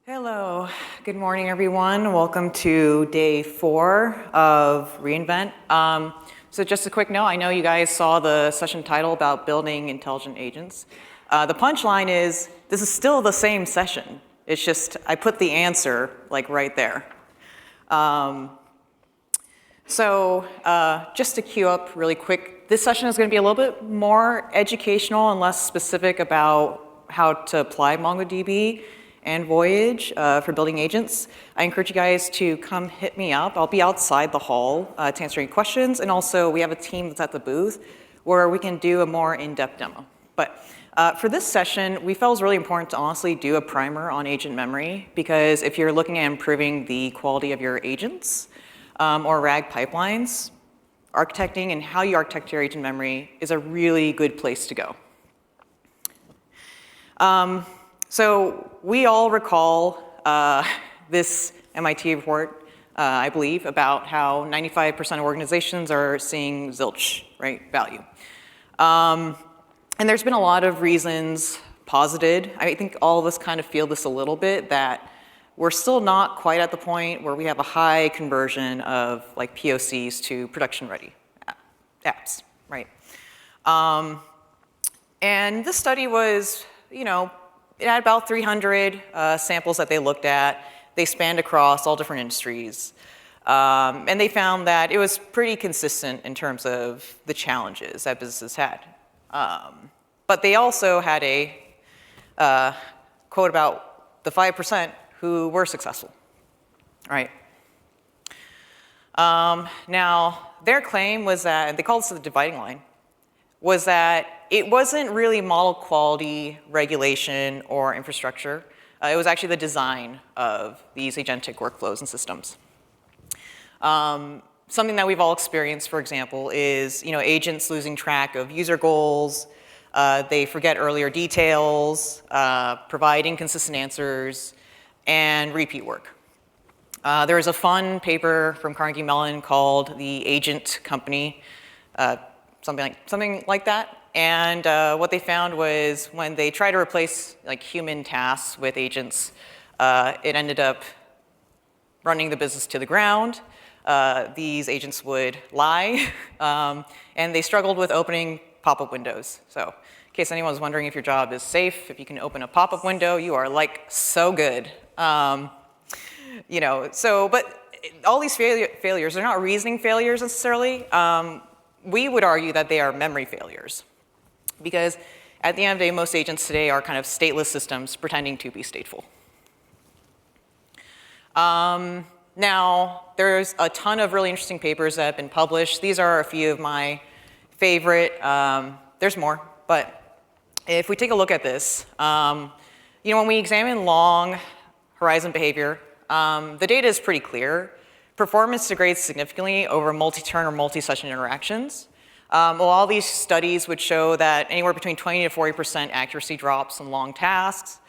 Hello, good morning everyone. Welcome to day 4 of reInvent. So just a quick note, I know you guys saw the session title about building intelligent agents. The punchline is, this is still the same session. It's just, I put the answer like right there. Just to queue up really quick, this session is going to be a little bit more educational and less specific about how to apply MongoDB and Voyage for building agents. I encourage you guys to come hit me up. I'll be outside the hall to answer any questions, and also we have a team that's at the booth where we can do a more in-depth demo. But for this session, we felt it was really important to honestly do a primer on agent memory, because if you're looking at improving the quality of your agents or RAG pipelines, architecting and how you architect your agent memory is a really good place to go. So we all recall this MIT report, I believe, about how 95% of organizations are seeing zilch, right, value. And there's been a lot of reasons posited. I think all of us kind of feel this a little bit, that we're still not quite at the point where we have a high conversion of like POCs to production-ready apps, right? And this study was, it had about 300 samples that they looked at. They spanned across all different industries. And they found that it was pretty consistent in terms of the challenges that businesses had. But they also had a quote about the 5% who were successful, right? Now, their claim was that, and they called this the dividing line, was that it wasn't really model quality, regulation, or infrastructure. It was actually the design of these agentic workflows and systems. Something that we've all experienced, for example, is agents losing track of user goals. They forget earlier details, provide inconsistent answers, and repeat work. There was a fun paper from Carnegie Mellon called The Agent Company, something like that. And what they found was when they tried to replace human tasks with agents, it ended up running the business to the ground. These agents would lie, and they struggled with opening pop-up windows. So in case anyone's wondering if your job is safe, if you can open a pop-up window, you are so good. But all these failures are not reasoning failures necessarily. We would argue that they are memory failures, because at the end of the day, most agents today are kind of stateless systems pretending to be stateful. Now, there's a ton of really interesting papers that have been published. These are a few of my favorite. There's more, but if we take a look at this, when we examine long horizon behavior, the data is pretty clear. Performance degrades significantly over multi-turn or multi-session interactions. All these studies would show that anywhere between 20 to 40% accuracy drops in long tasks.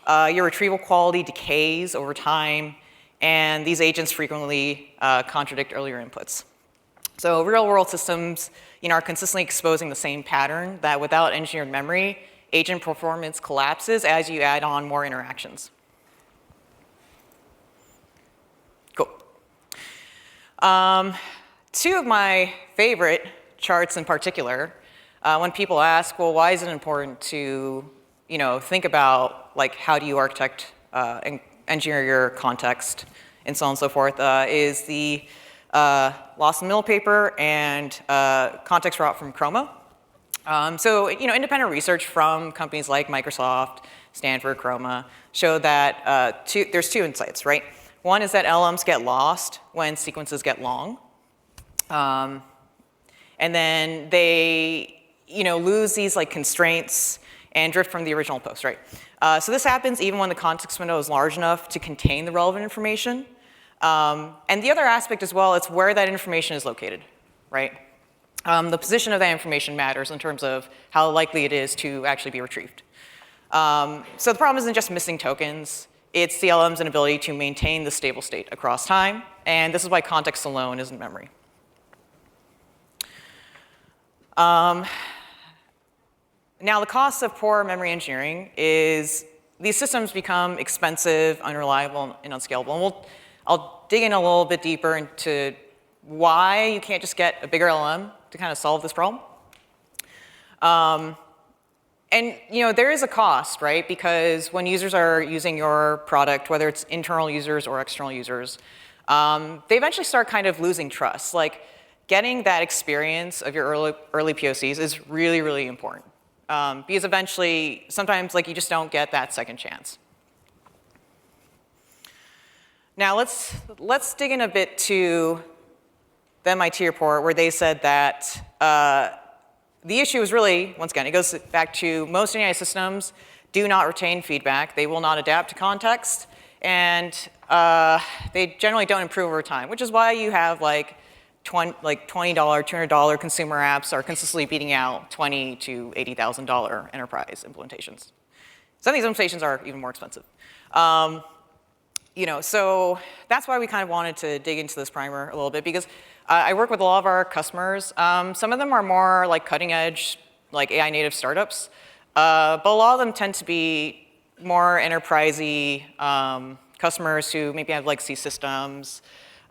Your retrieval quality decays over time, and these agents frequently contradict earlier inputs. So real-world systems are consistently exposing the same pattern, that without engineered memory, agent performance collapses as you add on more interactions. Cool. Two of my favorite charts in particular, when people ask, well, why is it important to think about how do you architect and engineer your context and so on and so forth, is the Loss in the Middle paper and context route from Chroma. Independent research from companies like Microsoft, Stanford, Chroma show that there's two insights, right? One is that LLMs get lost when sequences get long. And then they, lose these constraints and drift from the original post, right? So this happens even when the context window is large enough to contain the relevant information. And the other aspect as well, it's where that information is located, right? The position of that information matters in terms of how likely it is to actually be retrieved. So the problem isn't just missing tokens. It's the LLM's inability to maintain the stable state across time. And this is why context alone isn't memory. Now, the cost of poor memory engineering is these systems become expensive, unreliable, and unscalable. And I'll dig in a little bit deeper into why you can't just get a bigger LLM to kind of solve this problem. And there is a cost, right? Because when users are using your product, whether it's internal users or external users, they eventually start kind of losing trust. Like getting that experience of your early POCs is really, really important. Because eventually, sometimes like you just don't get that second chance. Now let's dig in a bit to the MIT report where they said that the issue is really, once again, it goes back to most AI systems do not retain feedback. They will not adapt to context. And they generally don't improve over time, which is why you have like $20, $200 consumer apps are consistently beating out $20,000 to $80,000 enterprise implementations. Some of these implementations are even more expensive. So that's why we kind of wanted to dig into this primer a little bit, because I work with a lot of our customers. Some of them are more like cutting edge, like AI native startups, but a lot of them tend to be more enterprisey customers who maybe have legacy systems.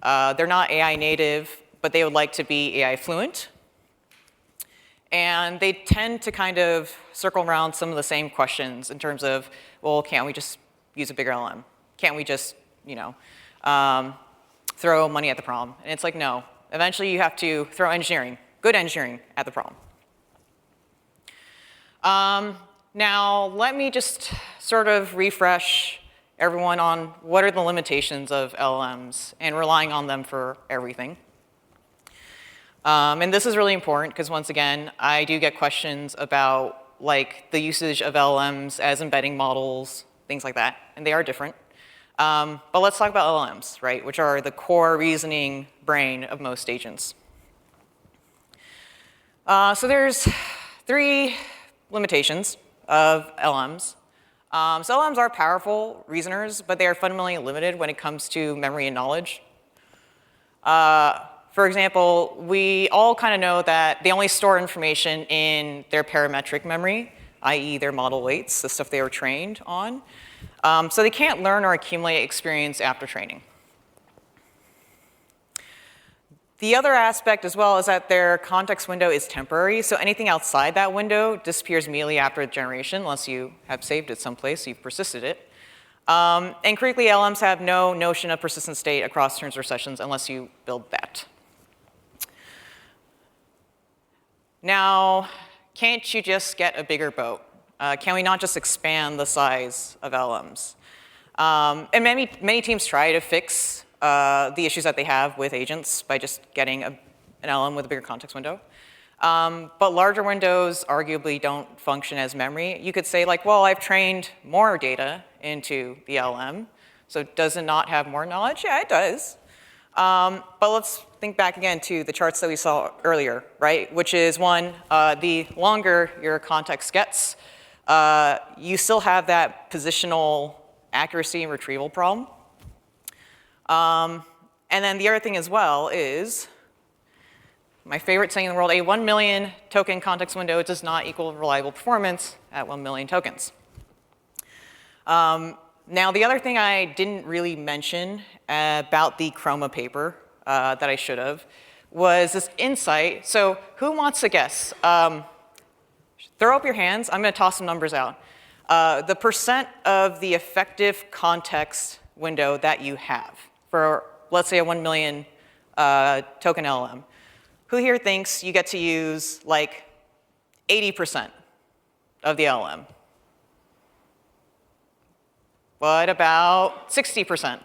They're not AI native, but they would like to be AI fluent. And they tend to kind of circle around some of the same questions in terms of, well, can't we just use a bigger LM? Can't we just, throw money at the problem? And it's like, no. Eventually, you have to throw engineering, good engineering, at the problem. Now, let me just sort of refresh everyone on what are the limitations of LLMs and relying on them for everything. And this is really important because, once again, I do get questions about like the usage of LLMs as embedding models, things like that, and they are different. But let's talk about LLMs, right, which are the core reasoning brain of most agents. So there's 3 limitations of LLMs. So LLMs are powerful reasoners, but they are fundamentally limited when it comes to memory and knowledge. For example, we all kind of know that they only store information in their parametric memory, i.e. their model weights, the stuff they were trained on. So they can't learn or accumulate experience after training. The other aspect as well is that their context window is temporary, so anything outside that window disappears immediately after a generation, unless you have saved it someplace, you've persisted it. And critically, LLMs have no notion of persistent state across turns or sessions unless you build that. Now, can't you just get a bigger boat? Can we not just expand the size of LLMs? And many teams try to fix the issues that they have with agents by just getting an LLM with a bigger context window. But larger windows arguably don't function as memory. You could say, like, well, I've trained more data into the LLM, so does it not have more knowledge? Yeah, it does. But let's think back again to the charts that we saw earlier, right? Which is one, the longer your context gets, you still have that positional accuracy and retrieval problem. And then the other thing as well is, my favorite saying in the world, a 1 million token context window does not equal reliable performance at 1 million tokens. Now, the other thing I didn't really mention about the Chroma paper that I should have was this insight. So who wants to guess? Throw up your hands. I'm going to toss some numbers out. The percent of the effective context window that you have for, let's say, a 1 million token LLM. Who here thinks you get to use like 80% of the LLM? What about 60%?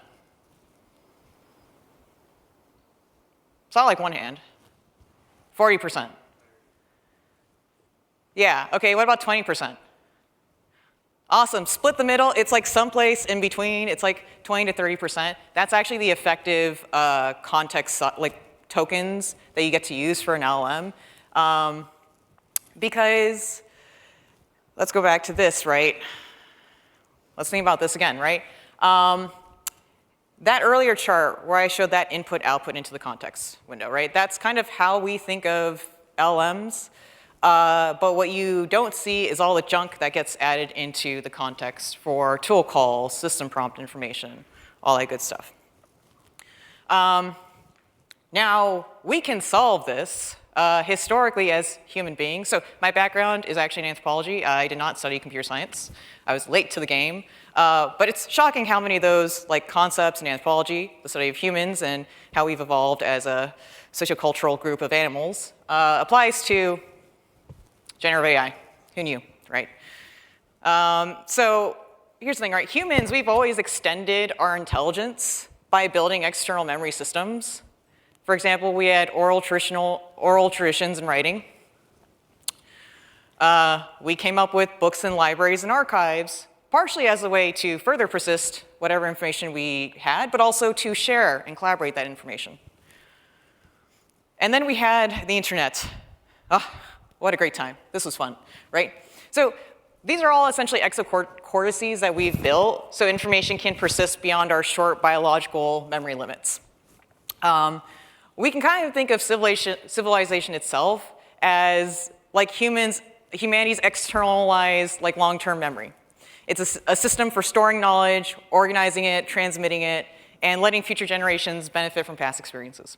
Saw like one hand. 40%. Yeah, okay, what about 20%? Awesome, split the middle. It's like someplace in between. It's like 20 to 30%. That's actually the effective context, like tokens that you get to use for an LLM. Because, let's go back to this, right? Let's think about this again, right? That earlier chart where I showed that input-output into the context window, right? That's kind of how we think of LLMs. But what you don't see is all the junk that gets added into the context for tool calls, system prompt information, all that good stuff. Now, we can solve this historically as human beings. So my background is actually in anthropology. I did not study computer science. I was late to the game. But it's shocking how many of those concepts in anthropology, the study of humans and how we've evolved as a sociocultural group of animals, applies to generative AI. Who knew, right? So here's the thing, right? Humans, we've always extended our intelligence by building external memory systems. For example, we had oral traditions in writing. We came up with books and libraries and archives, partially as a way to further persist whatever information we had, but also to share and collaborate that information. And then we had the internet. Oh, what a great time. This was fun, right? So these are all essentially exocortices that we've built so information can persist beyond our short biological memory limits. We can kind of think of civilization itself as humanity's externalized long-term memory. It's a system for storing knowledge, organizing it, transmitting it, and letting future generations benefit from past experiences.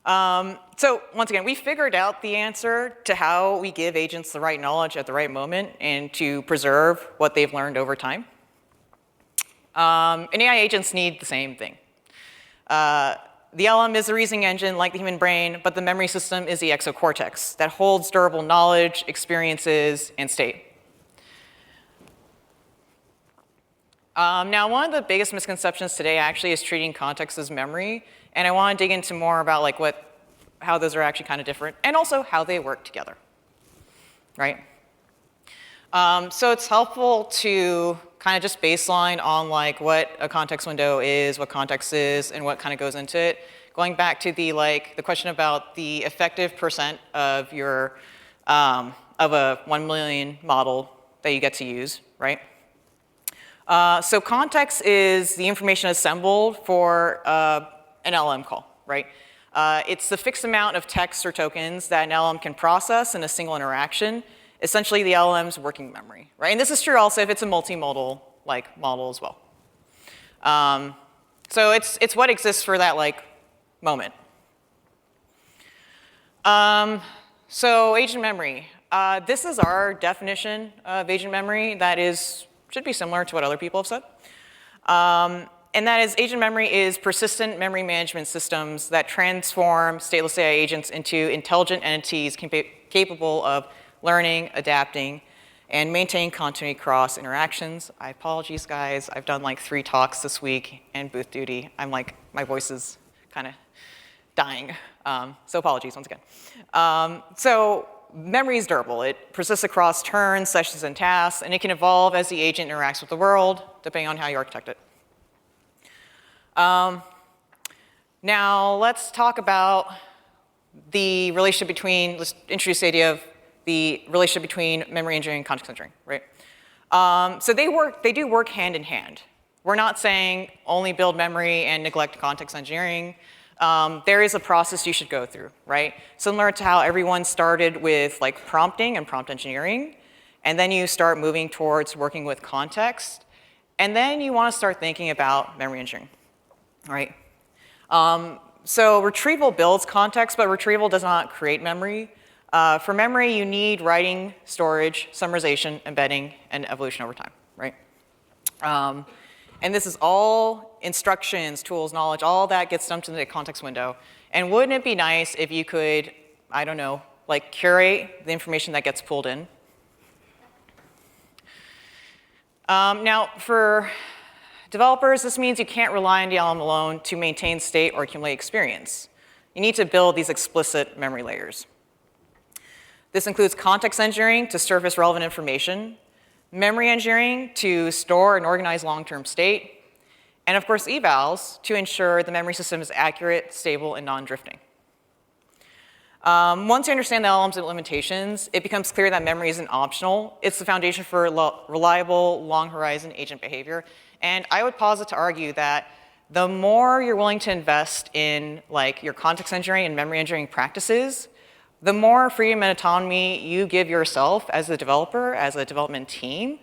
So once again, we figured out the answer to how we give agents the right knowledge at the right moment and to preserve what they've learned over time. And AI agents need the same thing. The LLM is the reasoning engine like the human brain, but the memory system is the exocortex that holds durable knowledge, experiences, and state. Now, one of the biggest misconceptions today actually is treating context as memory, and I want to dig into more about how those are actually kind of different, and also how they work together, right? So it's helpful to kind of just baseline on what a context window is, what context is, and what kind of goes into it. Going back to the question about the effective percent of your of a 1 million model that you get to use, right? So context is the information assembled for an LLM call, right? It's the fixed amount of text or tokens that an LLM can process in a single interaction, essentially the LLM's working memory, right? And this is true also if it's a multimodal model as well. So it's what exists for that moment. So agent memory. This is our definition of agent memory that should be similar to what other people have said. And that is, agent memory is persistent memory management systems that transform stateless AI agents into intelligent entities capable of learning, adapting, and maintaining continuity across interactions. I apologize, guys. I've done 3 talks this week and booth duty. My voice is kind of dying. So apologies once again. So memory is durable. It persists across turns, sessions, and tasks, and it can evolve as the agent interacts with the world, depending on how you architect it. Now, let's talk about the relationship between, let's introduce the idea of the relationship between memory engineering and context engineering, right? So they do work hand in hand. We're not saying only build memory and neglect context engineering. There is a process you should go through, right? Similar to how everyone started with prompting and prompt engineering, and then you start moving towards working with context, and then you want to start thinking about memory engineering, right? So retrieval builds context, but retrieval does not create memory. For memory, you need writing, storage, summarization, embedding, and evolution over time, right? And this is all instructions, tools, knowledge, all that gets dumped into the context window. And wouldn't it be nice if you could, I don't know, curate the information that gets pulled in? Now, for developers, this means you can't rely on the LLM alone to maintain state or accumulate experience. You need to build these explicit memory layers. This includes context engineering to surface relevant information, memory engineering to store and organize long-term state, and of course evals to ensure the memory system is accurate, stable, and non-drifting. Once you understand the LLM's limitations, it becomes clear that memory isn't optional. It's the foundation for reliable, long-horizon agent behavior. And I would posit to argue that the more you're willing to invest in your context engineering and memory engineering practices, the more freedom and autonomy you give yourself as a developer, as a development team,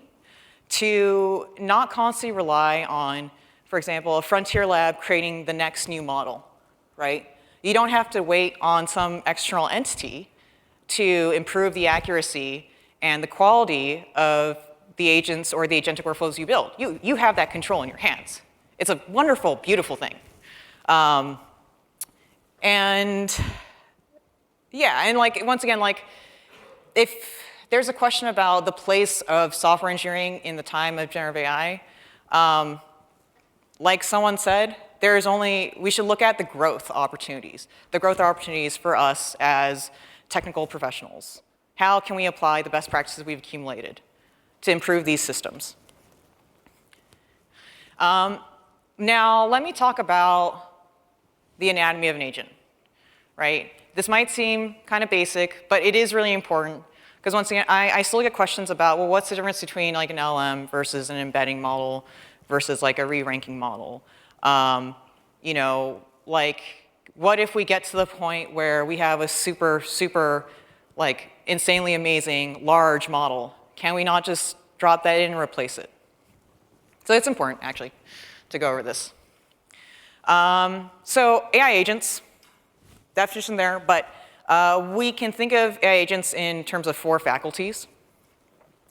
to not constantly rely on, for example, a frontier lab creating the next new model, right? You don't have to wait on some external entity to improve the accuracy and the quality of the agents or the agentic workflows you build. You have that control in your hands. It's a wonderful, beautiful thing. And yeah, and like, once again, like, if there's a question about the place of software engineering in the time of generative AI, like someone said, we should look at the growth opportunities for us as technical professionals. How can we apply the best practices we've accumulated to improve these systems? Now, let me talk about the anatomy of an agent, right? This might seem kind of basic, but it is really important, because once again, I still get questions about, well, what's the difference between like an LLM versus an embedding model versus like a re-ranking model? You know, like, what if we get to the point where we have a super, like, insanely amazing large model? Can we not just drop that in and replace it? So it's important, actually, to go over this. So AI agents, definition there, but we can think of AI agents in terms of 4 faculties.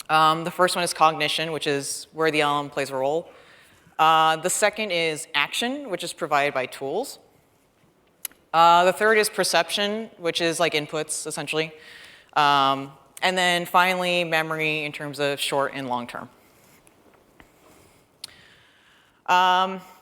The first one is cognition, which is where the LLM plays a role. The second is action, which is provided by tools. The third is perception, which is like inputs, essentially. And then finally, memory in terms of short and long term.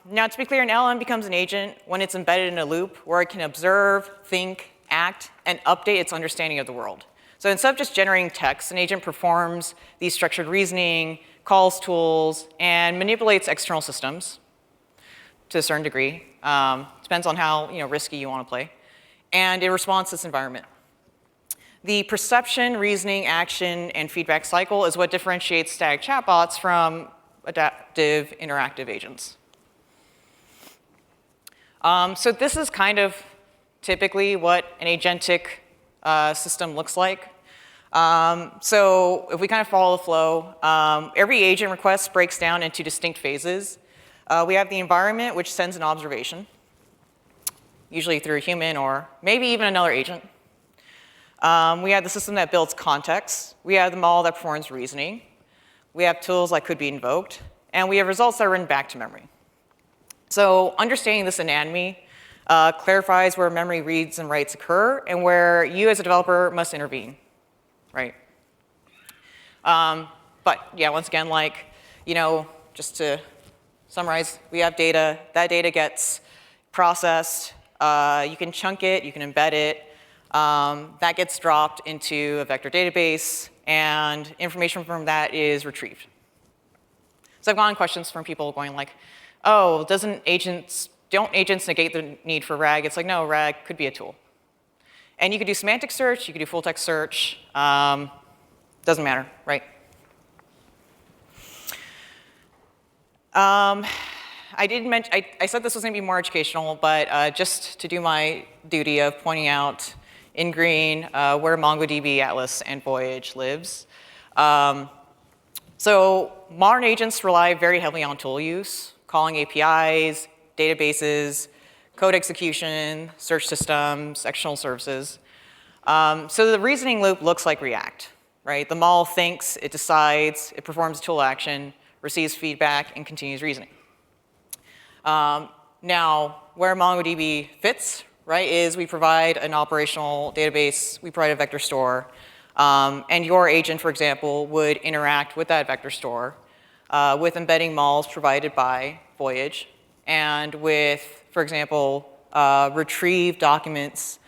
Now, to be clear, an LLM becomes an agent when it's embedded in a loop where it can observe, think, act, and update its understanding of the world. So instead of just generating text, an agent performs these structured reasoning, calls tools, and manipulates external systems to a certain degree. Depends on how risky you want to play. And it responds to its environment. The perception, reasoning, action, and feedback cycle is what differentiates static chatbots from adaptive interactive agents. So this is kind of typically what an agentic system looks like. So if we kind of follow the flow, every agent request breaks down into distinct phases. We have the environment, which sends an observation, usually through a human or maybe even another agent. We have the system that builds context. We have the model that performs reasoning. We have tools that could be invoked. And we have results that are written back to memory. So understanding this anatomy clarifies where memory reads and writes occur and where you as a developer must intervene, right? But yeah, once again, like, just to summarize, we have data. That data gets processed. You can chunk it. You can embed it. That gets dropped into a vector database, and information from that is retrieved. So I've gotten questions from people going like, oh, don't agents negate the need for RAG? It's like, no, RAG could be a tool. And you could do semantic search, you could do full text search, doesn't matter, right? I said this was going to be more educational, but just to do my duty of pointing out in green where MongoDB, Atlas, and Voyage lives. So modern agents rely very heavily on tool use, calling APIs, databases, code execution, search systems, external services. So the reasoning loop looks like React, right? The model thinks, it decides, it performs a tool action, receives feedback, and continues reasoning. Now, where MongoDB fits, right, is we provide an operational database, we provide a vector store, and your agent, for example, would interact with that vector store with embedding models provided by Voyage, and with, for example, retrieved documents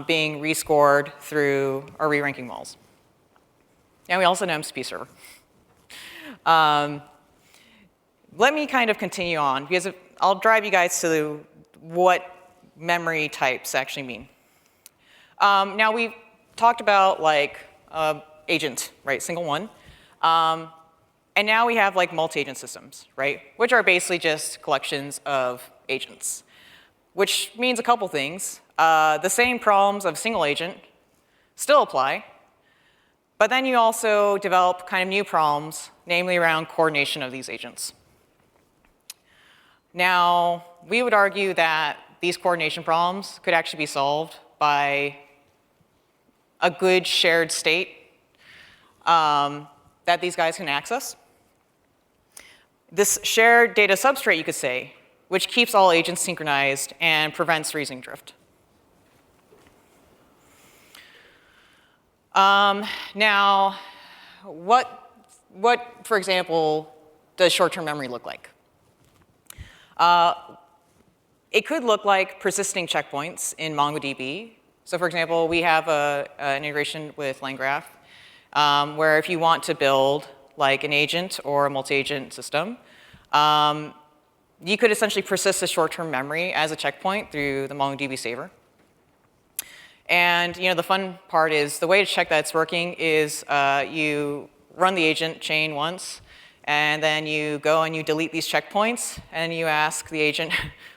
being rescored through our re-ranking models. And we also have an MCP server. Let me kind of continue on, because I'll drive you guys to what memory types actually mean. Now, we've talked about like agent, right, single one. And now we have like multi-agent systems, right, which are basically just collections of agents, which means a couple things. The same problems of single agent still apply. But then you also develop kind of new problems, namely around coordination of these agents. Now, we would argue that these coordination problems could actually be solved by a good shared state that these guys can access. This shared data substrate, you could say, which keeps all agents synchronized and prevents reasoning drift. Now, what, for example, does short-term memory look like? It could look like persisting checkpoints in MongoDB. So for example, we have an integration with LangGraph, where if you want to build like an agent or a multi-agent system, you could essentially persist the short-term memory as a checkpoint through the MongoDB saver. And the fun part is the way to check that it's working is you run the agent chain once, and then you go and you delete these checkpoints, and you ask the agent,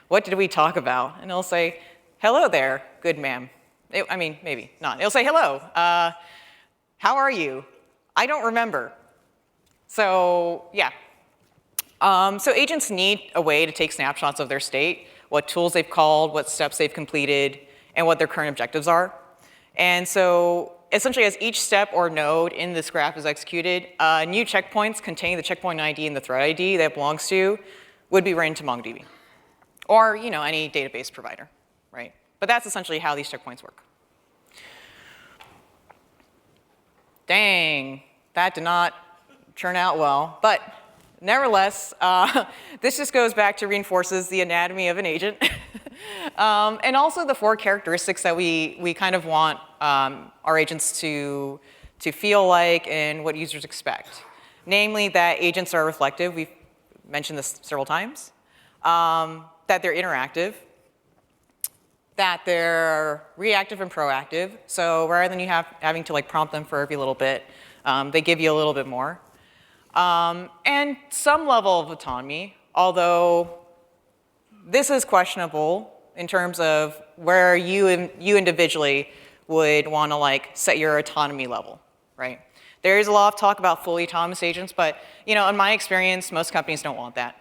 what did we talk about? And it'll say, hello there, good ma'am. I mean, maybe not. It'll say, hello, how are you? I don't remember. So yeah. So agents need a way to take snapshots of their state, what tools they've called, what steps they've completed, and what their current objectives are. And so essentially, as each step or node in this graph is executed, new checkpoints containing the checkpoint ID and the thread ID that it belongs to would be written to MongoDB, or any database provider, right? But that's essentially how these checkpoints work. Dang, that did not turn out well. But nevertheless, this just goes back to reinforces the anatomy of an agent. And also the 4 characteristics that we kind of want our agents to feel like and what users expect. Namely, that agents are reflective. We've mentioned this several times. That they're interactive. That they're reactive and proactive. So rather than you having to prompt them for every little bit, they give you a little bit more. And some level of autonomy, although this is questionable in terms of where you individually would want to set your autonomy level, right? There is a lot of talk about fully autonomous agents, but in my experience, most companies don't want that.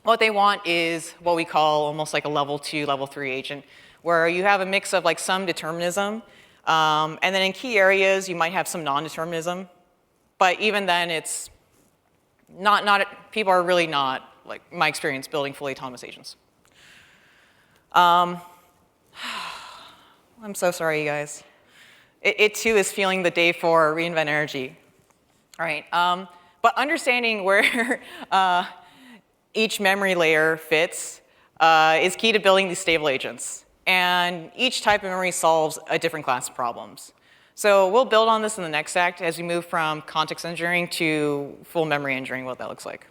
What they want is what we call almost like a level 2, level 3 agent, where you have a mix of some determinism, and then in key areas you might have some non-determinism, but even then it's people are really not, in my experience, building fully autonomous agents. I'm so sorry, you guys. It too is feeling the day 4 reinvent energy. All right, but understanding where each memory layer fits is key to building these stable agents. And each type of memory solves a different class of problems. So we'll build on this in the next act as we move from context engineering to full memory engineering, what that looks like.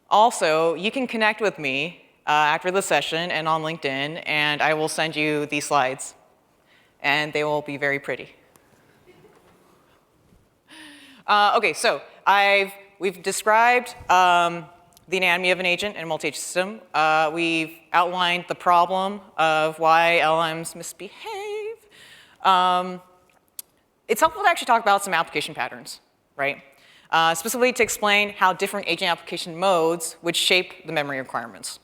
Also, you can connect with me after the session and on LinkedIn, and I will send you these slides. And they will be very pretty. OK, so we've described the anatomy of an agent in a multi-agent system. We've outlined the problem of why LLMs misbehave. It's helpful to actually talk about some application patterns, right? Specifically to explain how different agent application modes would shape the memory requirements.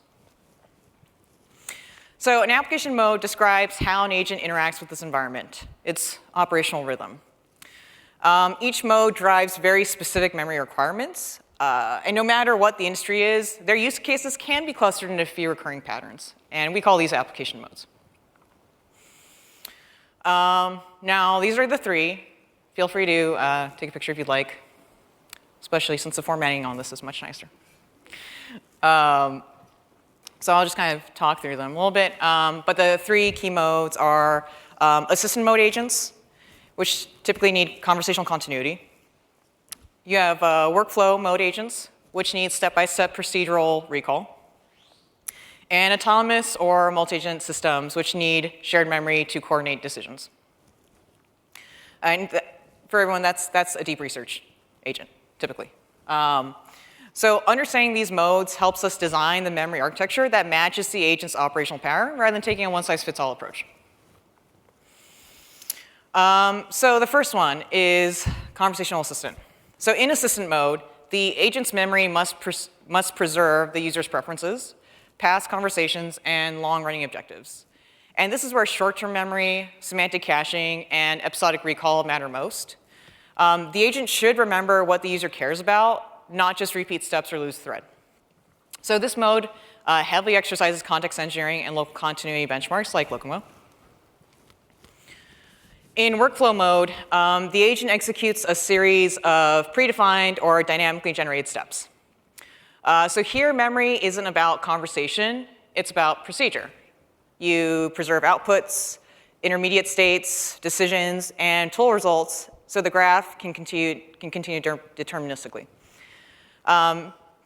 So an application mode describes how an agent interacts with this environment, its operational rhythm. Each mode drives very specific memory requirements. And no matter what the industry is, their use cases can be clustered into a few recurring patterns. And we call these application modes. Now, these are the 3. Feel free to take a picture if you'd like, especially since the formatting on this is much nicer. So I'll just kind of talk through them a little bit. But the 3 key modes are assistant mode agents, which typically need conversational continuity. You have workflow mode agents, which need step-by-step procedural recall. And autonomous or multi-agent systems, which need shared memory to coordinate decisions. And for everyone, that's a deep research agent, typically. So understanding these modes helps us design the memory architecture that matches the agent's operational power rather than taking a one-size-fits-all approach. So the first one is conversational assistant. So in assistant mode, the agent's memory must preserve the user's preferences, past conversations, and long-running objectives. And this is where short-term memory, semantic caching, and episodic recall matter most. The agent should remember what the user cares about, not just repeat steps or lose thread. So this mode heavily exercises context engineering and local continuity benchmarks like Locomo. In workflow mode, the agent executes a series of predefined or dynamically generated steps. So here, memory isn't about conversation, it's about procedure. You preserve outputs, intermediate states, decisions, and tool results so the graph can continue deterministically.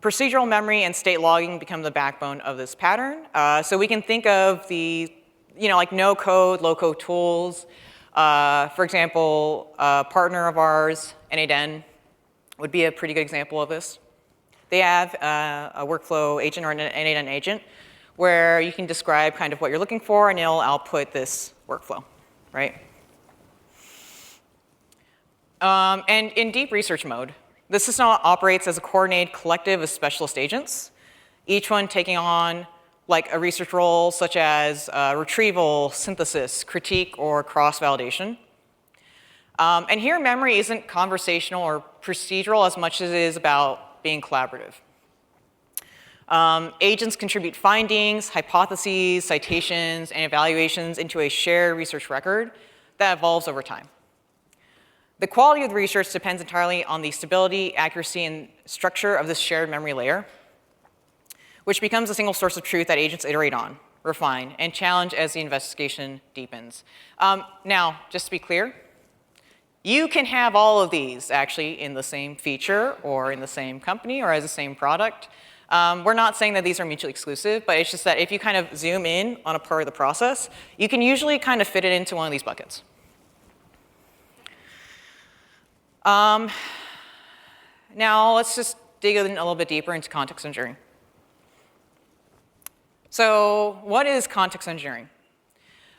Procedural memory and state logging become the backbone of this pattern. So we can think of the, like no-code, low-code tools. For example, a partner of ours, NA10, would be a pretty good example of this. They have a workflow agent or an NA10 agent where you can describe kind of what you're looking for, and it'll output this workflow, right? And in deep research mode, the system operates as a coordinated collective of specialist agents, each one taking on like a research role such as retrieval, synthesis, critique, or cross-validation. And here, memory isn't conversational or procedural as much as it is about being collaborative. Agents contribute findings, hypotheses, citations, and evaluations into a shared research record that evolves over time. The quality of the research depends entirely on the stability, accuracy, and structure of this shared memory layer, which becomes a single source of truth that agents iterate on, refine, and challenge as the investigation deepens. Now, just to be clear, you can have all of these actually in the same feature or in the same company or as the same product. We're not saying that these are mutually exclusive, but it's just that if you kind of zoom in on a part of the process, you can usually kind of fit it into one of these buckets. Now, let's just dig in a little bit deeper into context engineering. So what is context engineering?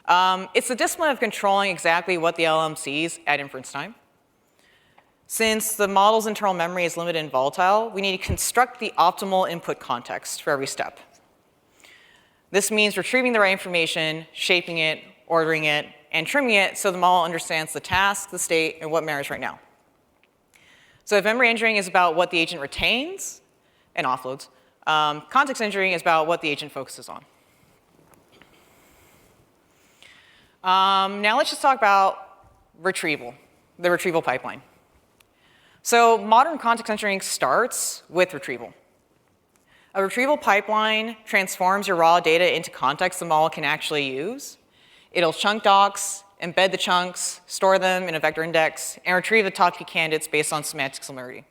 It's the discipline of controlling exactly what the LLM sees at inference time. Since the model's internal memory is limited and volatile, we need to construct the optimal input context for every step. This means retrieving the right information, shaping it, ordering it, and trimming it so the model understands the task, the state, and what matters right now. So if memory engineering is about what the agent retains and offloads, context engineering is about what the agent focuses on. Now let's just talk about retrieval, the retrieval pipeline. So modern context engineering starts with retrieval. A retrieval pipeline transforms your raw data into context the model can actually use. It'll chunk docs, embed the chunks, store them in a vector index, and retrieve the top key candidates based on semantic similarity.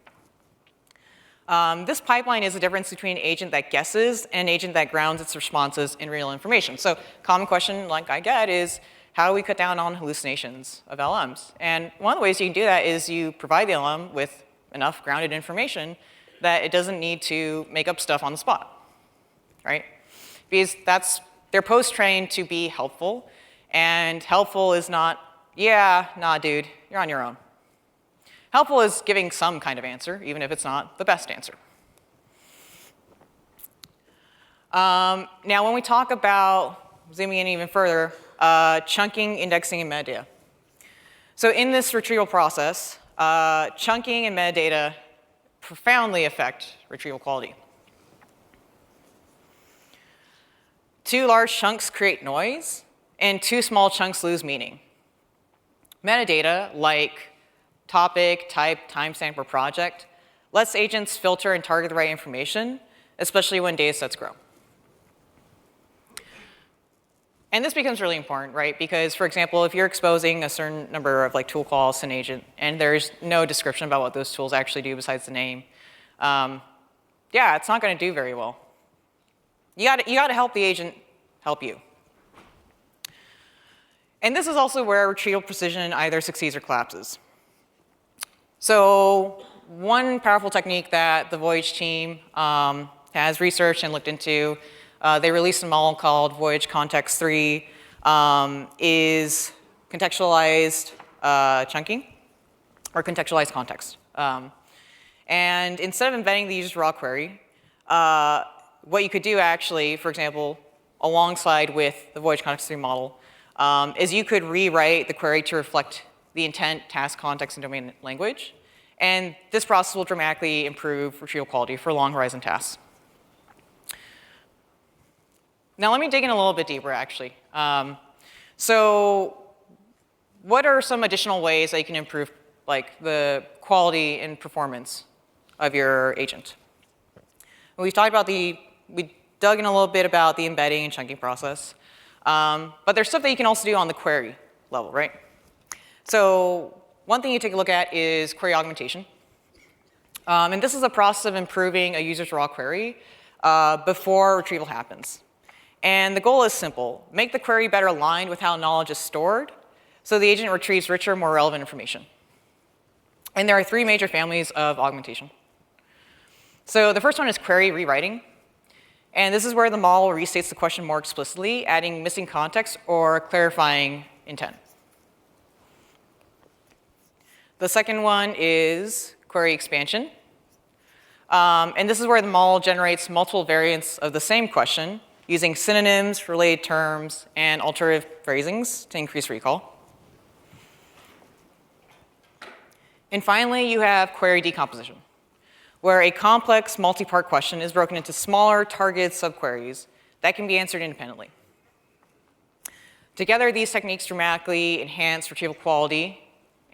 This pipeline is the difference between an agent that guesses and an agent that grounds its responses in real information. So common question like I get is, how do we cut down on hallucinations of LLMs? And one of the ways you can do that is you provide the LLM with enough grounded information that it doesn't need to make up stuff on the spot, right? Because they're post-trained to be helpful, and helpful is not, yeah, nah, dude, you're on your own. Helpful is giving some kind of answer, even if it's not the best answer. Now, when we talk about, zooming in even further, chunking, indexing, and metadata. So in this retrieval process, chunking and metadata profoundly affect retrieval quality. Too large chunks create noise, and too small chunks lose meaning. Metadata, like topic, type, timestamp, or project, lets agents filter and target the right information, especially when data sets grow. And this becomes really important, right? Because, for example, if you're exposing a certain number of tool calls to an agent, and there's no description about what those tools actually do besides the name, yeah, it's not going to do very well. You got to help the agent help you. And this is also where retrieval precision either succeeds or collapses. So one powerful technique that the Voyage team has researched and looked into, they released a model called Voyage Context 3, is contextualized chunking or contextualized context. And instead of embedding the user's raw query, what you could do actually, for example, alongside with the voyage context tree model, is you could rewrite the query to reflect the intent, task, context, and domain language. And this process will dramatically improve retrieval quality for long horizon tasks. Now let me dig in a little bit deeper, actually. So what are some additional ways that you can improve the quality and performance of your agent? We've talked about we dug in a little bit about the embedding and chunking process. But there's stuff that you can also do on the query level, right? So one thing you take a look at is query augmentation. And this is a process of improving a user's raw query before retrieval happens. And the goal is simple. Make the query better aligned with how knowledge is stored so the agent retrieves richer, more relevant information. And there are 3 major families of augmentation. So the first one is query rewriting. And this is where the model restates the question more explicitly, adding missing context or clarifying intent. The second one is query expansion. And this is where the model generates multiple variants of the same question using synonyms, related terms, and alternative phrasings to increase recall. And finally, you have query decomposition, where a complex multi-part question is broken into smaller targeted subqueries that can be answered independently. Together, these techniques dramatically enhance retrieval quality,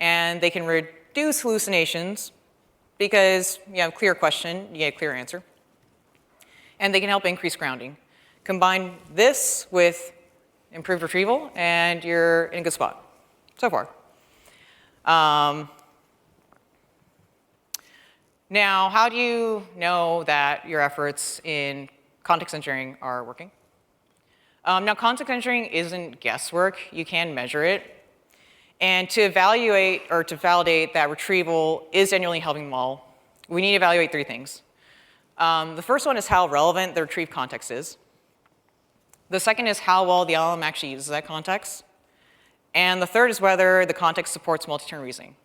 and they can reduce hallucinations because you have a clear question, you get a clear answer. And they can help increase grounding. Combine this with improved retrieval, and you're in a good spot so far. Now, how do you know that your efforts in context engineering are working? Now, context engineering isn't guesswork. You can measure it. And to evaluate or to validate that retrieval is genuinely helping the model, we need to evaluate 3 things. The first one is how relevant the retrieved context is. The second is how well the LLM actually uses that context. And the third is whether the context supports multi-turn reasoning.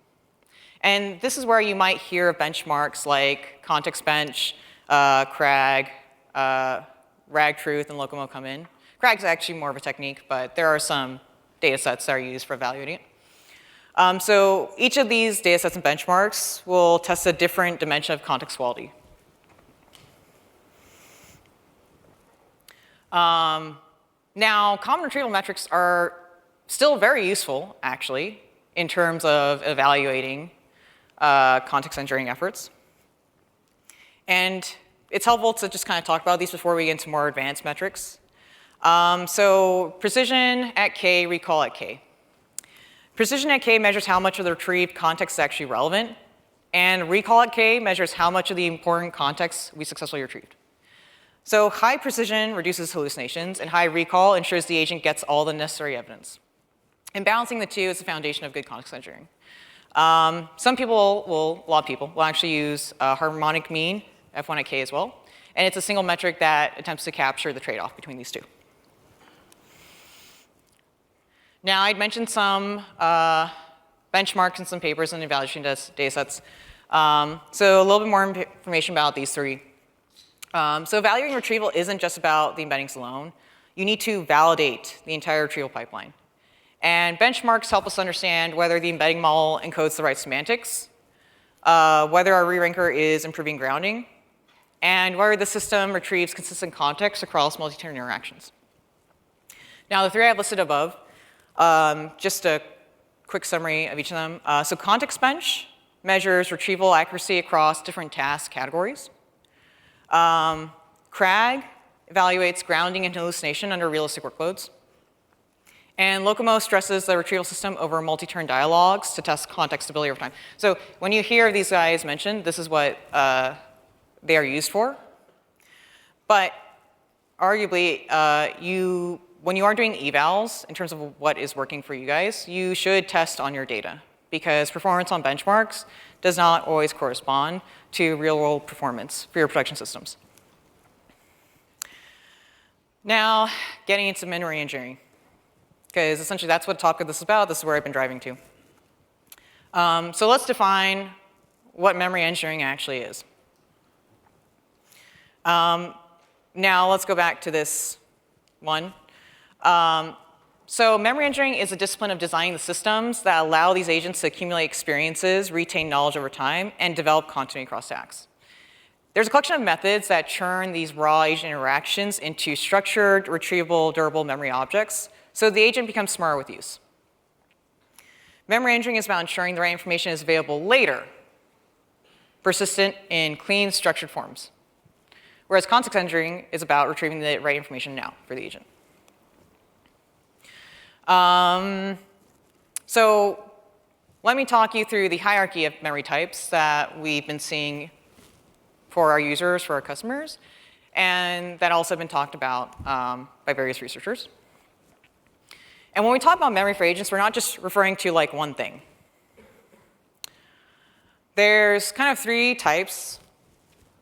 And this is where you might hear of benchmarks like context bench, CRAG, RAG truth, and Locomo come in. CRAG is actually more of a technique, but there are some data sets that are used for evaluating it. So each of these data sets and benchmarks will test a different dimension of context quality. Now, common retrieval metrics are still very useful, actually, in terms of evaluating context engineering efforts. And it's helpful to just kind of talk about these before we get into more advanced metrics. So precision at K, recall at K. Precision at K measures how much of the retrieved context is actually relevant, and recall at K measures how much of the important context we successfully retrieved. So high precision reduces hallucinations, and high recall ensures the agent gets all the necessary evidence. And balancing the two is the foundation of good context engineering. Some people a lot of people will actually use harmonic mean, F1 at K as well. And it's a single metric that attempts to capture the trade-off between these two. Now, I'd mentioned some benchmarks and some papers and evaluation data sets. So a little bit more information about these 3. So evaluating retrieval isn't just about the embeddings alone. You need to validate the entire retrieval pipeline. And benchmarks help us understand whether the embedding model encodes the right semantics, whether our re-ranker is improving grounding, and whether the system retrieves consistent context across multi-turn interactions. Now, the 3 I've listed above, just a quick summary of each of them. So context bench measures retrieval accuracy across different task categories. CRAG evaluates grounding and hallucination under realistic workloads. And Locomo stresses the retrieval system over multi-turn dialogues to test context stability over time. So when you hear these guys mentioned, this is what they are used for. But arguably, when you are doing evals, in terms of what is working for you guys, you should test on your data, because performance on benchmarks does not always correspond to real-world performance for your production systems. Now, getting into memory engineering, because essentially that's what talk of this is about. This is where I've been driving to. So let's define what memory engineering actually is. Now let's go back to this one. So memory engineering is a discipline of designing the systems that allow these agents to accumulate experiences, retain knowledge over time, and develop continuity across stacks. There's a collection of methods that churn these raw agent interactions into structured, retrievable, durable memory objects, so the agent becomes smarter with use. Memory engineering is about ensuring the right information is available later, persistent in clean, structured forms. Whereas context engineering is about retrieving the right information now for the agent. So let me talk you through the hierarchy of memory types that we've been seeing for our users, for our customers, and that also have been talked about by various researchers. And when we talk about memory for agents, we're not just referring to like one thing. There's kind of three types.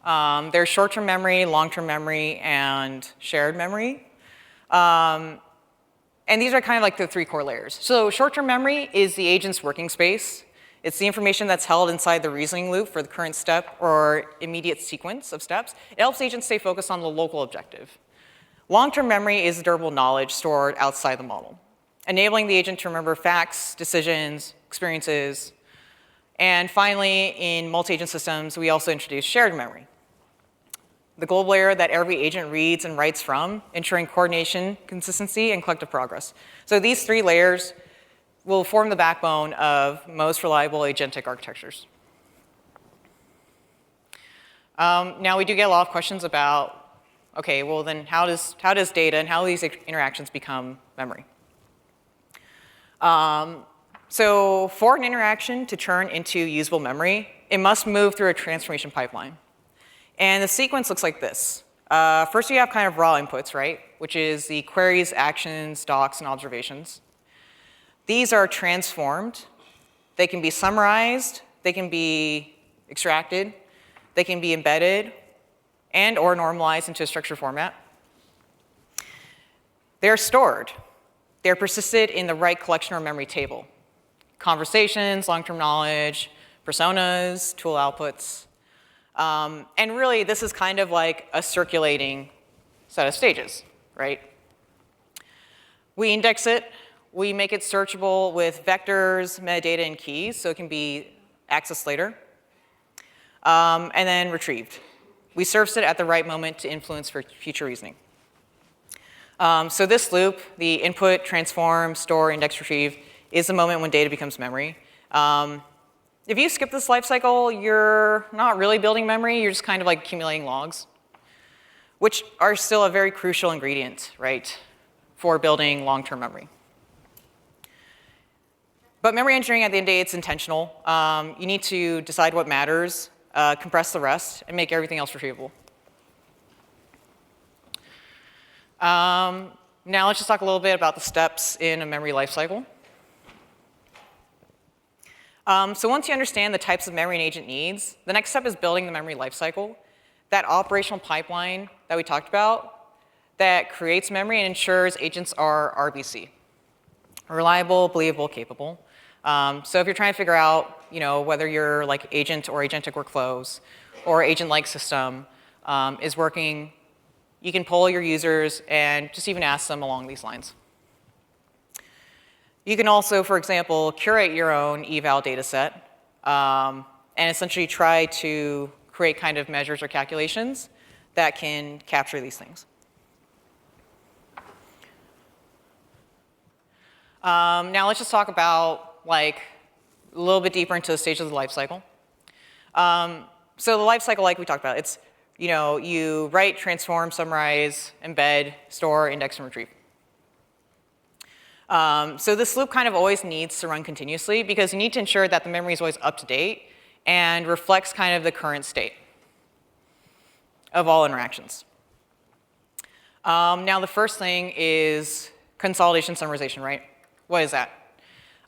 There's short-term memory, long-term memory, and shared memory. And these are kind of like the three core layers. So short-term memory is the agent's working space. It's the information that's held inside the reasoning loop for the current step or immediate sequence of steps. It helps agents stay focused on the local objective. Long-term memory is durable knowledge stored outside the model, enabling the agent to remember facts, decisions, experiences. And finally, in multi-agent systems, we also introduce shared memory, the global layer that every agent reads and writes from, ensuring coordination, consistency, and collective progress. So these three layers will form the backbone of most reliable agentic architectures. Now, we do get a lot of questions about, okay, well then how does data and how do these interactions become memory? So for an interaction to turn into usable memory, it must move through a transformation pipeline. And the sequence looks like this. First, you have kind of raw inputs, right? Which is the queries, actions, docs, and observations. These are transformed. They can be summarized. They can be extracted. They can be embedded and or normalized into a structured format. They're stored. They're persisted in the right collection or memory table. Conversations, long-term knowledge, personas, tool outputs. And really, this is kind of like a circulating set of stages, right? We index it. We make it searchable with vectors, metadata, and keys, so it can be accessed later. And then retrieved. We surface it at the right moment to influence for future reasoning. So this loop, the input, transform, store, index, retrieve, is the moment when data becomes memory. If you skip this lifecycle, you're not really building memory. You're just kind of like accumulating logs, which are still a very crucial ingredient, right, for building long-term memory. But memory engineering, at the end of the day, it's intentional. You need to decide what matters, compress the rest, and make everything else retrievable. Now let's just talk a little bit about the steps in a memory lifecycle. So once you understand the types of memory an agent needs, the next step is building the memory lifecycle, that operational pipeline that we talked about that creates memory and ensures agents are RBC, reliable, believable, capable. So if you're trying to figure out, whether your like agent or agentic workflows or agent-like system is working, you can poll your users and just even ask them along these lines. You can also, for example, curate your own eval data set and essentially try to create kind of measures or calculations that can capture these things. Now let's just talk about like a little bit deeper into the stages of the life cycle. So the life cycle, like we talked about, it's you write, transform, summarize, embed, store, index, and retrieve. So this loop kind of always needs to run continuously because you need to ensure that the memory is always up to date and reflects kind of the current state of all interactions. Now the first thing is consolidation summarization, right? What is that?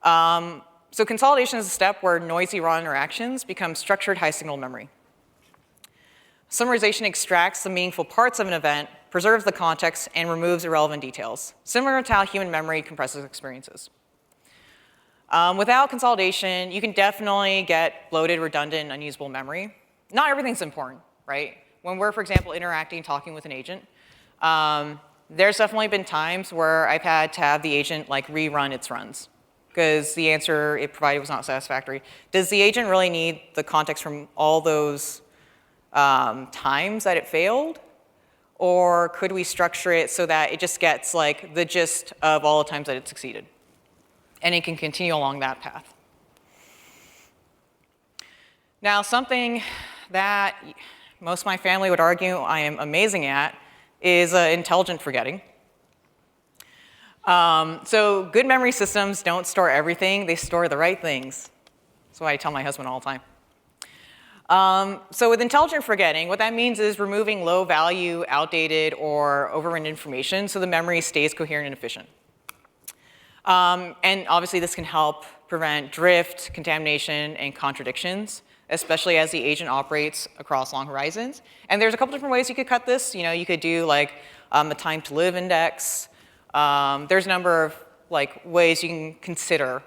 So consolidation is a step where noisy raw interactions become structured high-signal memory. Summarization extracts the meaningful parts of an event, preserves the context, and removes irrelevant details, similar to how human memory compresses experiences. Without consolidation, you can definitely get bloated, redundant, unusable memory. Not everything's important, right? When we're, for example, interacting, talking with an agent, there's definitely been times where I've had to have the agent like rerun its runs because the answer it provided was not satisfactory. Does the agent really need the context from all those times that it failed? Or could we structure it so that it just gets like the gist of all the times that it succeeded? And it can continue along that path. Now, something that most of my family would argue I am amazing at is intelligent forgetting. So good memory systems don't store everything, they store the right things. That's what I tell my husband all the time. So with intelligent forgetting, what that means is removing low value, outdated, or overrun information so the memory stays coherent and efficient. And obviously this can help prevent drift, contamination, and contradictions, especially as the agent operates across long horizons. And there's a couple different ways you could cut this. You know, you could do like a time to live index. There's a number of like ways you can consider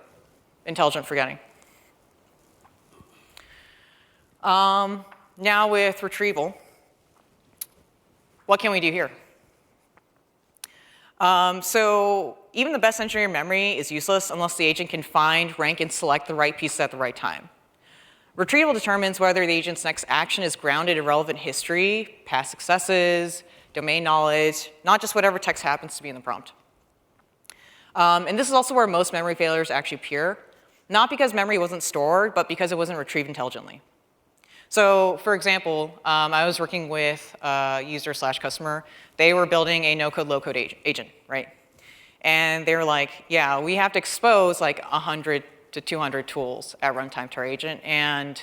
intelligent forgetting. Now with retrieval, what can we do here? So even the best engineered memory is useless unless the agent can find, rank, and select the right pieces at the right time. Retrieval determines whether the agent's next action is grounded in relevant history, past successes, domain knowledge, not just whatever text happens to be in the prompt. And this is also where most memory failures actually appear, not because memory wasn't stored, but because it wasn't retrieved intelligently. So for example, I was working with a user/customer. They were building a no-code, low-code agent, right? And they were like, yeah, we have to expose like 100 to 200 tools at runtime to our agent. And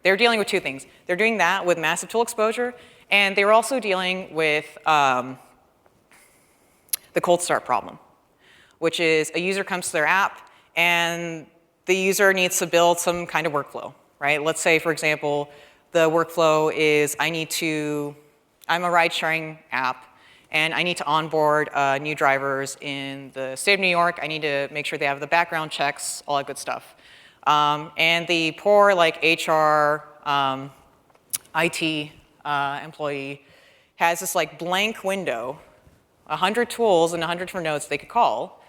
they're dealing with two things. They're doing that with massive tool exposure, and they were also dealing with the cold start problem, which is a user comes to their app, and the user needs to build some kind of workflow, right? Let's say, for example, the workflow is I'm a ride-sharing app, and I need to onboard new drivers in the state of New York. I need to make sure they have the background checks, all that good stuff. And the poor like HR, IT employee has this like blank window, 100 tools and 100 different nodes they could call,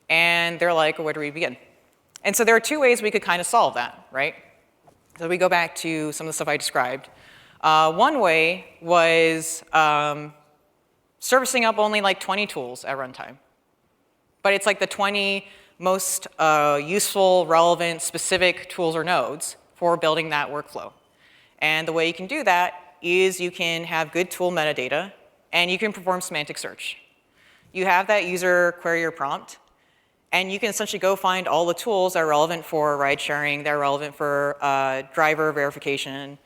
and they're like, where do we begin? And so there are two ways we could kind of solve that, right? So we go back to some of the stuff I described. One way was servicing up only like 20 tools at runtime. But it's like the 20 most useful, relevant, specific tools or nodes for building that workflow. And the way you can do that is you can have good tool metadata, and you can perform semantic search. You have that user query or prompt, and you can essentially go find all the tools that are relevant for ride sharing, that are relevant for driver verification,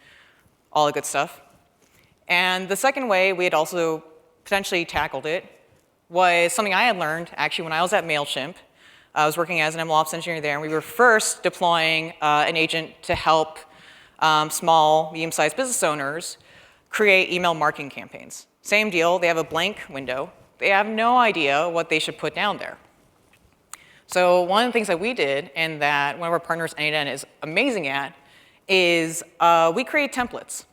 all the good stuff. And the second way we had also potentially tackled it was something I had learned actually when I was at MailChimp. I was working as an MLOps engineer there, and we were first deploying an agent to help small, medium-sized business owners create email marketing campaigns. Same deal, they have a blank window. They have no idea what they should put down there. So one of the things that we did, and that one of our partners, N8N, is amazing at, is we create templates.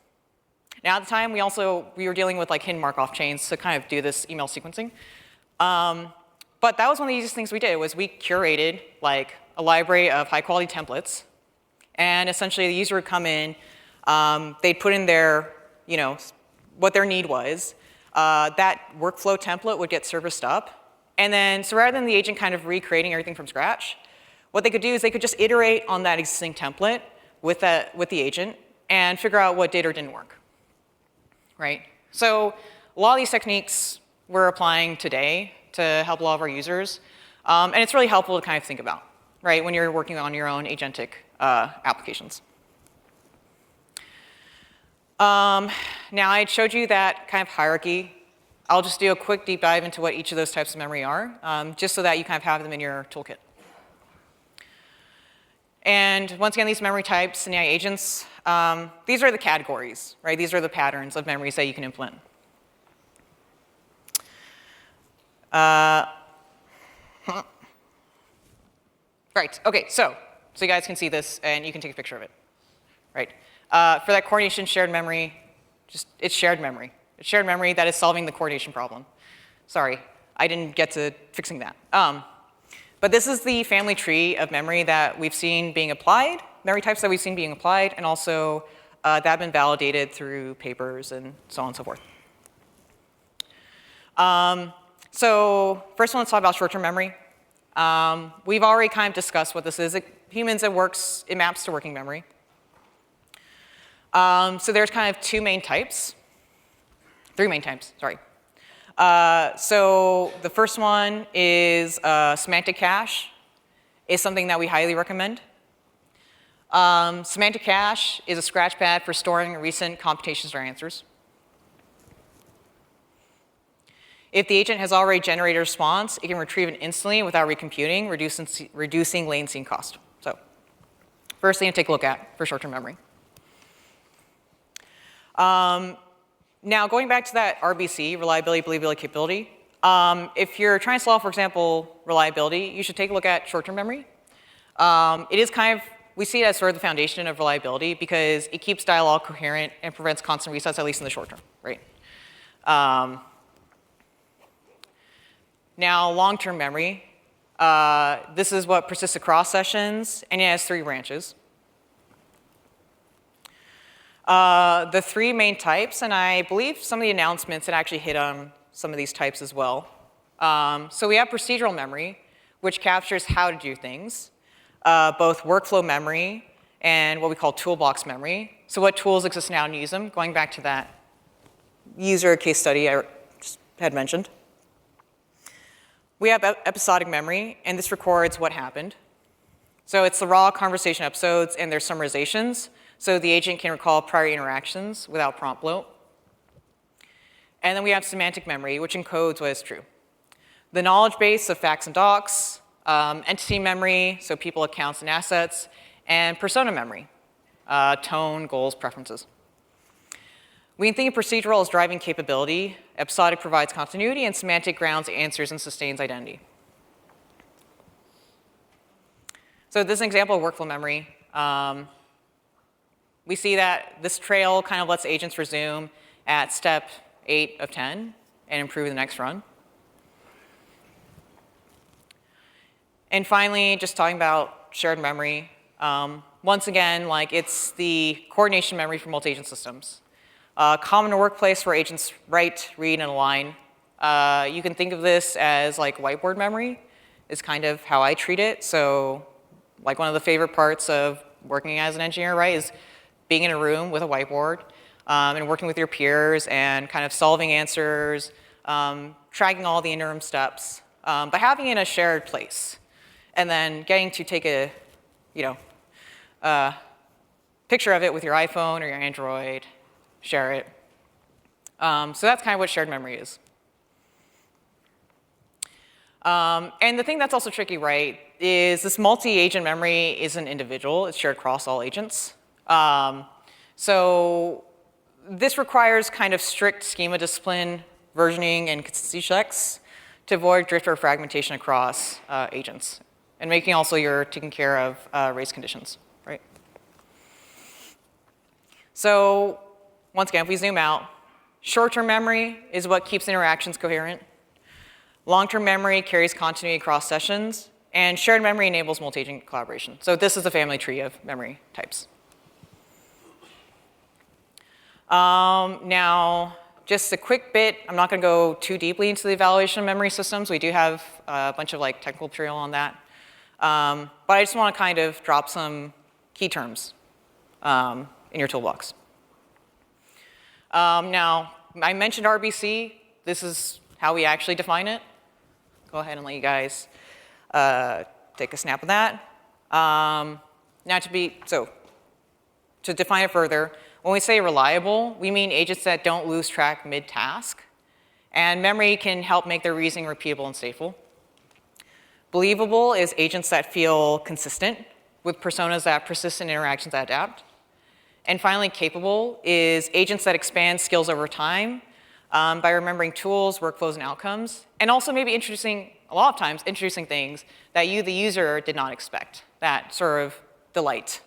Now at the time, we were dealing with like hidden Markov chains to kind of do this email sequencing. But that was one of the easiest things we did, was we curated like a library of high quality templates. And essentially the user would come in, they'd put in their, what their need was. That workflow template would get serviced up. And then, so rather than the agent kind of recreating everything from scratch, what they could do is they could just iterate on that existing template with the agent and figure out what did or didn't work, right? So a lot of these techniques we're applying today to help a lot of our users. And it's really helpful to kind of think about, right, when you're working on your own agentic applications. Now, I showed you that kind of hierarchy. I'll just do a quick deep dive into what each of those types of memory are, just so that you kind of have them in your toolkit. And once again, these memory types and AI agents, these are the categories, right? These are the patterns of memories that you can implement. Right, okay, so you guys can see this and you can take a picture of it, right? For that coordination shared memory, it's shared memory. It's shared memory that is solving the coordination problem. Sorry, I didn't get to fixing that. But this is the family tree of memory that we've seen being applied, memory types that we've seen being applied, and also that have been validated through papers and so on and so forth. So first one, let's talk about short-term memory. We've already kind of discussed what this is. Humans, it maps to working memory. So there's kind of three main types, sorry. So the first one is semantic cache, is something that we highly recommend. Semantic cache is a scratchpad for storing recent computations or answers. If the agent has already generated a response, it can retrieve it instantly without recomputing, reducing latency and cost. So first thing to take a look at for short-term memory. Now, going back to that RBC, reliability, believability, capability, if you're trying to solve, for example, reliability, you should take a look at short-term memory. It is kind of, we see it as sort of the foundation of reliability because it keeps dialogue coherent and prevents constant resets, at least in the short term, right? Now, long-term memory, this is what persists across sessions, and it has three branches. The three main types, and I believe some of the announcements had actually hit on some of these types as well. So we have procedural memory, which captures how to do things, both workflow memory and what we call toolbox memory. So what tools exist now and use them, going back to that user case study I just had mentioned. We have episodic memory, and this records what happened. So it's the raw conversation episodes and their summarizations, so the agent can recall prior interactions without prompt bloat. And then we have semantic memory, which encodes what is true. The knowledge base of facts and docs, entity memory, so people, accounts, and assets, and persona memory, tone, goals, preferences. We can think of procedural as driving capability, episodic provides continuity, and semantic grounds answers and sustains identity. So this is an example of workflow memory. We see that this trail kind of lets agents resume at step 8 of 10 and improve the next run. And finally, just talking about shared memory. Once again, like it's the coordination memory for multi-agent systems. Common workplace where agents write, read, and align. You can think of this as like whiteboard memory is kind of how I treat it. So like one of the favorite parts of working as an engineer, right, is being in a room with a whiteboard and working with your peers and kind of solving answers, tracking all the interim steps, but having it in a shared place. And then getting to take a, picture of it with your iPhone or your Android, share it. So that's kind of what shared memory is. And the thing that's also tricky, right, is this multi-agent memory isn't individual. It's shared across all agents. So this requires kind of strict schema discipline, versioning, and consistency checks to avoid drift or fragmentation across agents, and making also you're taking care of race conditions, right? So once again, if we zoom out, short-term memory is what keeps interactions coherent. Long-term memory carries continuity across sessions, and shared memory enables multi-agent collaboration. So this is the family tree of memory types. Now, just a quick bit, I'm not going to go too deeply into the evaluation of memory systems. We do have a bunch of like technical material on that. But I just want to kind of drop some key terms in your toolbox. Now, I mentioned RBC. This is how we actually define it. Go ahead and let you guys take a snap of that. Now to define it further, when we say reliable, we mean agents that don't lose track mid-task. And memory can help make their reasoning repeatable and stateful. Believable is agents that feel consistent with personas that persist in interactions that adapt. And finally, capable is agents that expand skills over time by remembering tools, workflows, and outcomes, and also maybe a lot of times, introducing things that you, the user, did not expect, that sort of delight.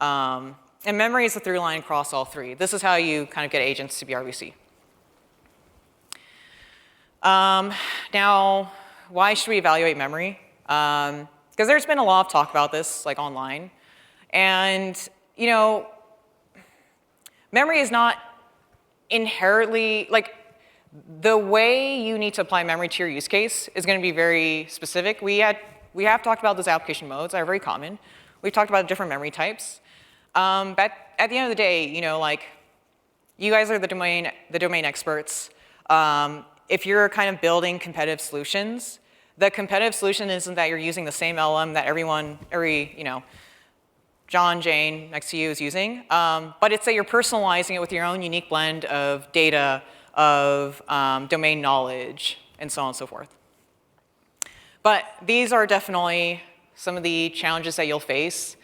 And memory is the through line across all three. This is how you kind of get agents to be RBC. Now, why should we evaluate memory? Because there's been a lot of talk about this, like online. And, you know, memory is not inherently, like, the way you need to apply memory to your use case is going to be very specific. We have talked about those application modes that are very common. We've talked about different memory types. But at the end of the day, you know, like, you guys are the domain experts. If you're kind of building competitive solutions, the competitive solution isn't that you're using the same LLM that every, you know, John, Jane next to you is using, but it's that you're personalizing it with your own unique blend of data, of domain knowledge, and so on and so forth. But these are definitely some of the challenges that you'll face.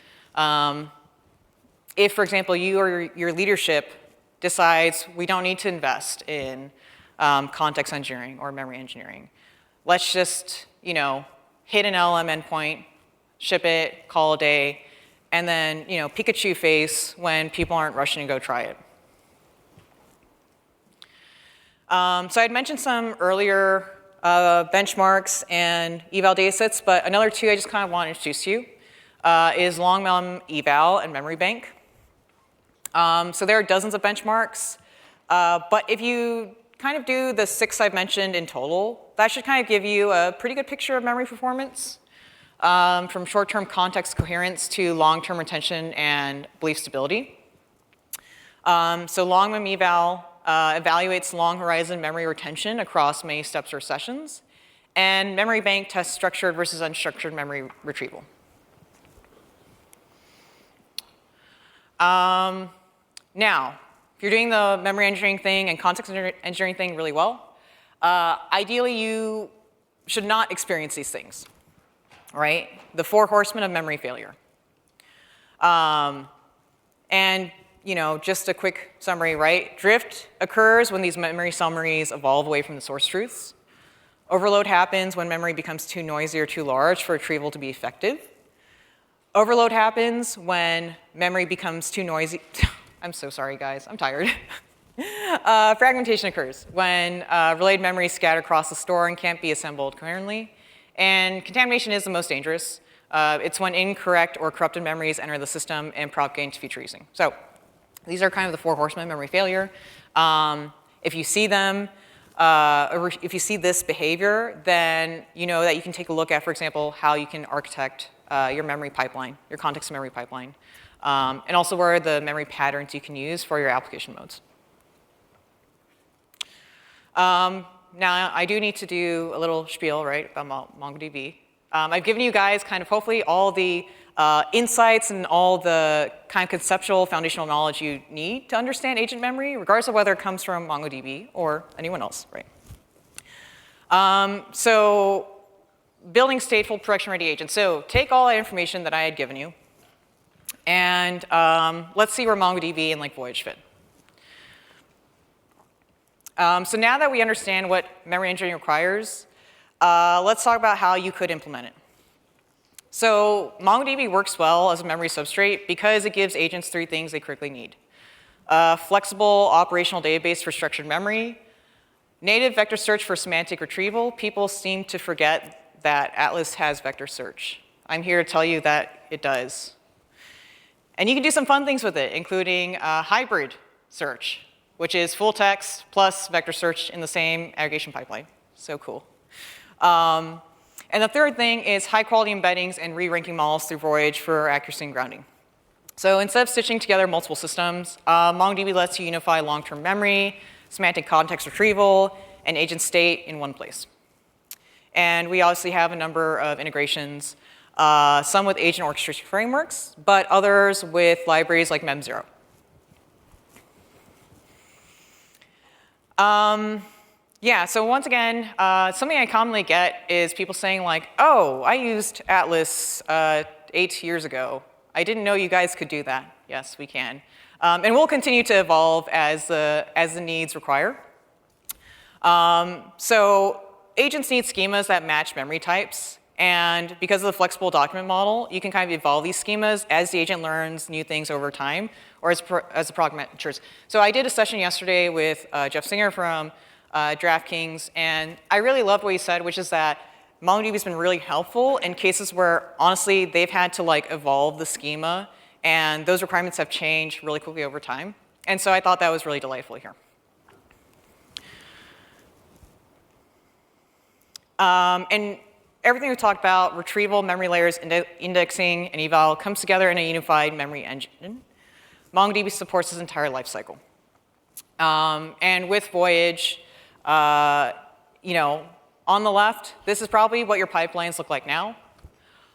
If, for example, you or your leadership decides we don't need to invest in context engineering or memory engineering, let's just, you know, hit an LLM endpoint, ship it, call a day, and then, you know, Pikachu face when people aren't rushing to go try it. So I'd mentioned some earlier benchmarks and eval datasets, but another two I just kind of want to introduce to you is long mem eval and memory bank. So there are dozens of benchmarks, but if you kind of do the 6 I've mentioned in total, that should kind of give you a pretty good picture of memory performance, from short-term context coherence to long-term retention and belief stability. So long mem eval evaluates long horizon memory retention across many steps or sessions, and memory bank tests structured versus unstructured memory retrieval. Now, if you're doing the memory engineering thing and context engineering thing really well, ideally you should not experience these things, right? The 4 horsemen of memory failure. And, you know, just a quick summary, right? Drift occurs when these memory summaries evolve away from the source truths. Overload happens when memory becomes too noisy or too large for retrieval to be effective. Overload happens when memory becomes too noisy. I'm so sorry, guys. I'm tired. Fragmentation occurs when related memories scatter across the store and can't be assembled coherently. And contamination is the most dangerous. It's when incorrect or corrupted memories enter the system and propagate into future using. So these are kind of the 4 horsemen of memory failure. If you see them, or if you see this behavior, then you know that you can take a look at, for example, how you can architect your memory pipeline, your context memory pipeline, and also what are the memory patterns you can use for your application modes. Now, I do need to do a little spiel, right, about MongoDB. I've given you guys kind of hopefully all the insights and all the kind of conceptual foundational knowledge you need to understand agent memory, regardless of whether it comes from MongoDB or anyone else, right? So building stateful production-ready agents. So take all that information that I had given you, and let's see where MongoDB and like Voyage fit. So now that we understand what memory engineering requires, let's talk about how you could implement it. So MongoDB works well as a memory substrate because it gives agents 3 things they critically need. Flexible operational database for structured memory, native vector search for semantic retrieval. People seem to forget that Atlas has vector search. I'm here to tell you that it does. And you can do some fun things with it, including hybrid search, which is full text plus vector search in the same aggregation pipeline. So cool. And the third thing is high-quality embeddings and re-ranking models through Voyage for accuracy and grounding. So instead of stitching together multiple systems, MongoDB lets you unify long-term memory, semantic context retrieval, and agent state in one place. And we obviously have a number of integrations, some with agent orchestration frameworks, but others with libraries like Mem0. Yeah, so once again, something I commonly get is people saying like, oh, I used Atlas 8 years ago. I didn't know you guys could do that. Yes, we can. And we'll continue to evolve as the needs require. So agents need schemas that match memory types. And because of the flexible document model, you can kind of evolve these schemas as the agent learns new things over time, or as the product matures. So I did a session yesterday with Jeff Singer from DraftKings, and I really loved what he said, which is that MongoDB has been really helpful in cases where, honestly, they've had to evolve the schema, and those requirements have changed really quickly over time. And so I thought that was really delightful here. And everything we talked about, retrieval, memory layers, indexing, and eval, comes together in a unified memory engine. MongoDB supports this entire lifecycle. And with Voyage, on the left, this is probably what your pipelines look like now.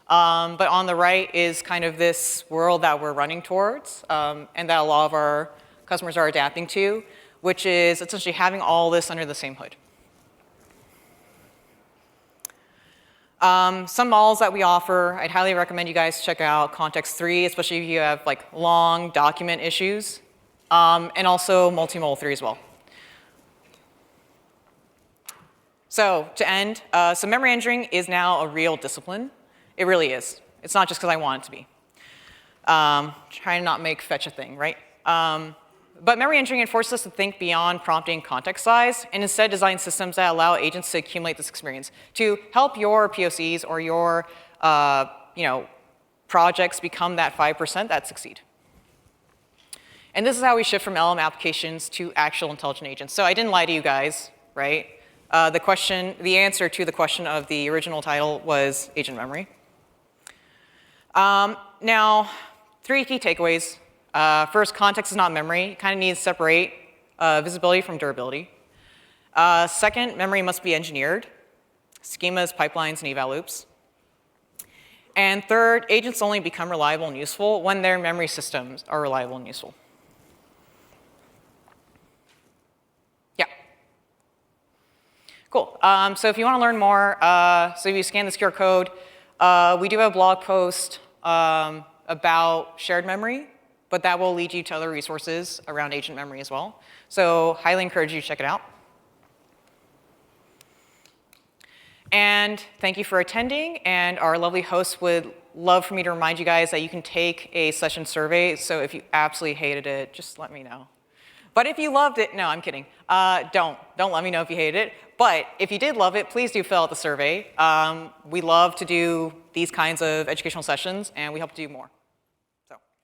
But on the right is kind of this world that we're running towards, and that a lot of our customers are adapting to, which is essentially having all this under the same hood. Some models that we offer, I'd highly recommend you guys check out Context 3, especially if you have long document issues, and also Multimodal 3 as well. So to end, so memory engineering is now a real discipline. It really is. It's not just because I want it to be. Trying to not make fetch a thing, right? But memory engineering forces us to think beyond prompting context size and instead design systems that allow agents to accumulate this experience to help your POCs or your projects become that 5% that succeed. And this is how we shift from LLM applications to actual intelligent agents. So I didn't lie to you guys, right? The answer to the question of the original title was agent memory. Now, 3 key takeaways. First, context is not memory. You kind of need to separate visibility from durability. Second, memory must be engineered. Schemas, pipelines, and eval loops. And third, agents only become reliable and useful when their memory systems are reliable and useful. Yeah. Cool. So if you want to learn more, so if you scan this QR code, we do have a blog post about shared memory, but that will lead you to other resources around agent memory as well. So highly encourage you to check it out. And thank you for attending. And our lovely hosts would love for me to remind you guys that you can take a session survey. So if you absolutely hated it, just let me know. But if you loved it, no, I'm kidding. Don't let me know if you hated it. But if you did love it, please do fill out the survey. We love to do these kinds of educational sessions, and we hope to do more.